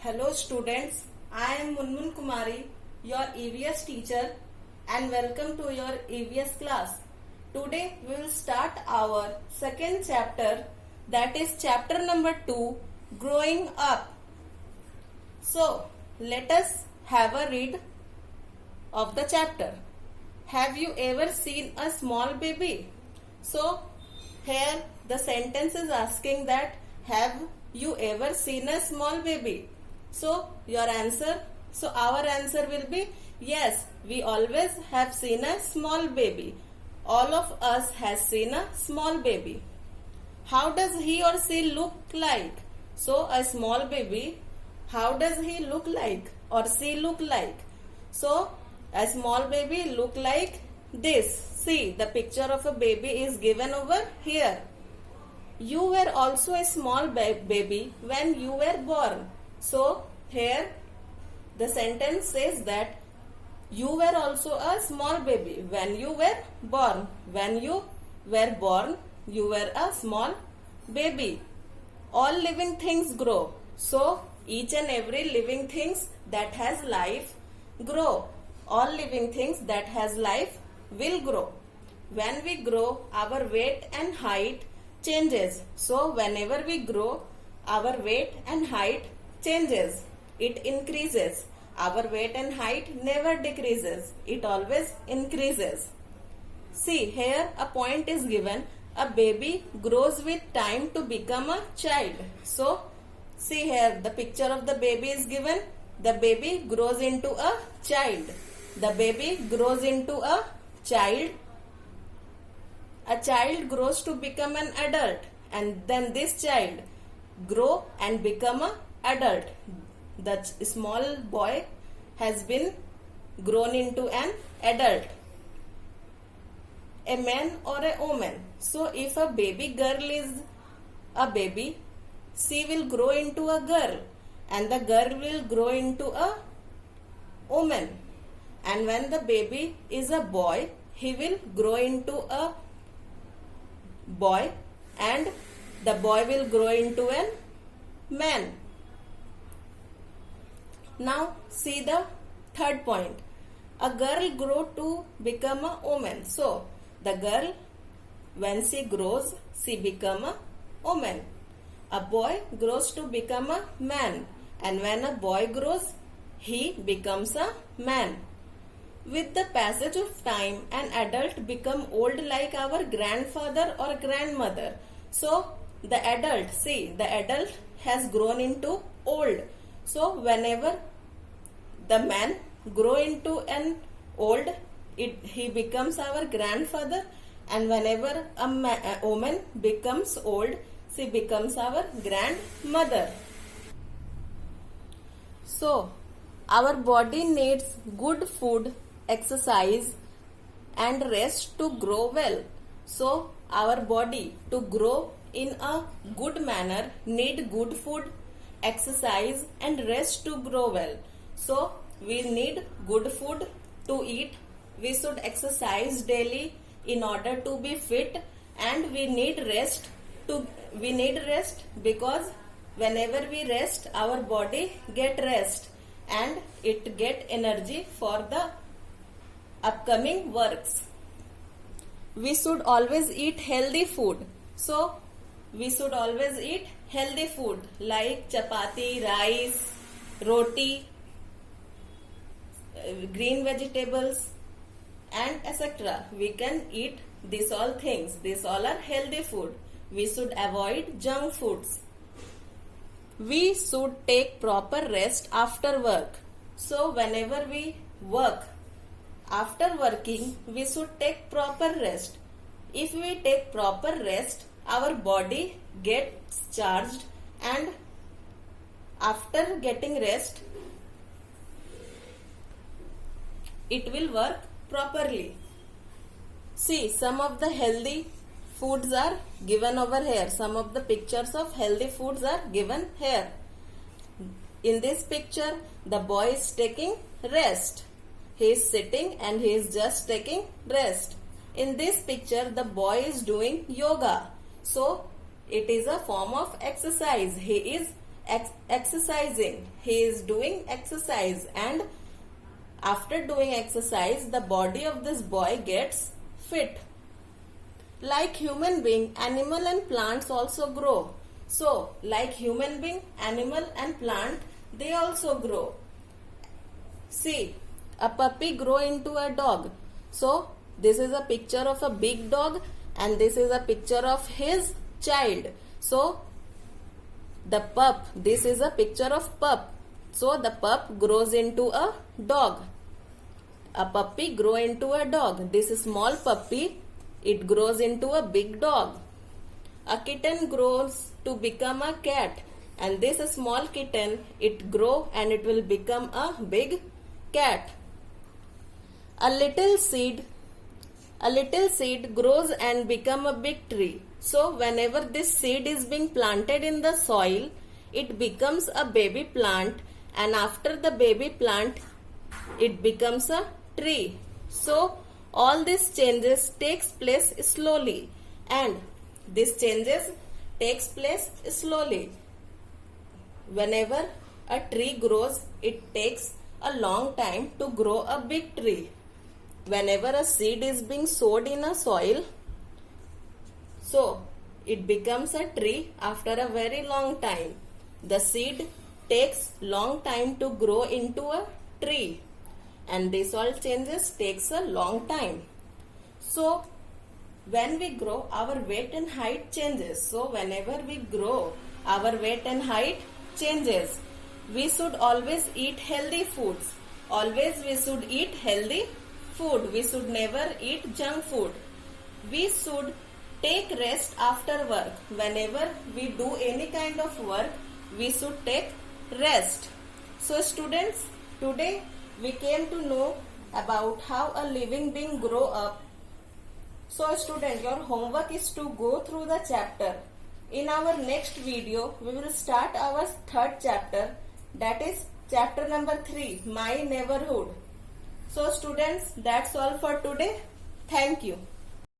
Hello students, I am Munmun Kumari, your EVS teacher and welcome to your EVS class. Today we will start our second chapter, that is chapter number 2, Growing Up. So let us have a read of the chapter. Have you ever seen a small baby? So here the sentence is asking that have you ever seen a small baby? So our answer will be yes, we always have seen a small baby. All of us has seen a small baby. How does he or she look like? So a small baby, how does he look like or she look like? So a small baby look like this. See, the picture of a baby is given over here. You were also a small baby when you were born. So here the sentence says that you were also a small baby when you were born. When you were born, you were a small baby. All living things grow. So each and every living things that has life grow. All living things that has life will grow. When we grow, our weight and height changes. So whenever we grow, our weight and height changes. It increases. Our weight and height never decreases. It always increases. See, here a point is given. A baby grows with time to become a child. So, see here the picture of the baby is given. The baby grows into a child. The baby grows into a child. A child grows to become an adult, and then this child grow and become an adult. The small boy has been grown into an adult. A man or a woman. So if a baby girl is a baby, she will grow into a girl, and the girl will grow into a woman. And when the baby is a boy, he will grow into a boy, and the boy will grow into a man. Now see the third point. A girl grow to become a woman. So the girl, when she grows, she become a woman. A boy grows to become a man, and when a boy grows, he becomes a man. With the passage of time, an adult become old like our grandfather or grandmother. So the adult, see, the adult has grown into old. So whenever the man grow into an old, he becomes our grandfather, and whenever a woman becomes old, she becomes our grandmother. So our body needs good food, exercise and rest to grow well. So our body to grow in a good manner need good food, exercise and rest to grow well. So we need good food to eat. We should exercise daily in order to be fit, and we need rest because whenever we rest, our body get rest and it get energy for the upcoming works. We should always eat healthy food. So we should always eat healthy food like chapati, rice, roti, green vegetables and etc. We can eat these all things. These all are healthy food. We should avoid junk foods. We should take proper rest after work. So whenever we work, after working, we should take proper rest. If we take proper rest, our body gets charged, and after getting rest, it will work properly. See, some of the healthy foods are given over here. Some of the pictures of healthy foods are given here. In this picture, the boy is taking rest. He is sitting and he is just taking rest. In this picture, the boy is doing yoga. So it is a form of exercise. He is exercising. He is doing exercise, and after doing exercise, the body of this boy gets fit. Like human being, animal and plants also grow. So, like human being, animal and plant, they also grow. See, a puppy grow into a dog. So, this is a picture of a big dog and this is a picture of his child. So, the pup, this is a picture of pup. So, the pup grows into a dog. A puppy grow into a dog. This small puppy, it grows into a big dog. A kitten grows to become a cat, and this small kitten, it grow and it will become a big cat. A little seed grows and become a big tree. So whenever this seed is being planted in the soil, it becomes a baby plant, and after the baby plant, it becomes a tree. So all these changes takes place slowly, and these changes takes place slowly. Whenever a tree grows, it takes a long time to grow a big tree. Whenever a seed is being sowed in a soil, so it becomes a tree after a very long time. The seed takes long time to grow into a tree, and this all changes takes a long time. So when we grow, our weight and height changes. So whenever we grow, our weight and height changes. We should always eat healthy foods. Always we should eat healthy food. We should never eat junk food. We should take rest after work. Whenever we do any kind of work, we should take rest. So students, today we came to know about how a living being grow up. So student, your homework is to go through the chapter. In our next video, we will start our third chapter, that is chapter number 3, My Neighborhood. So students, that's all for today. Thank you.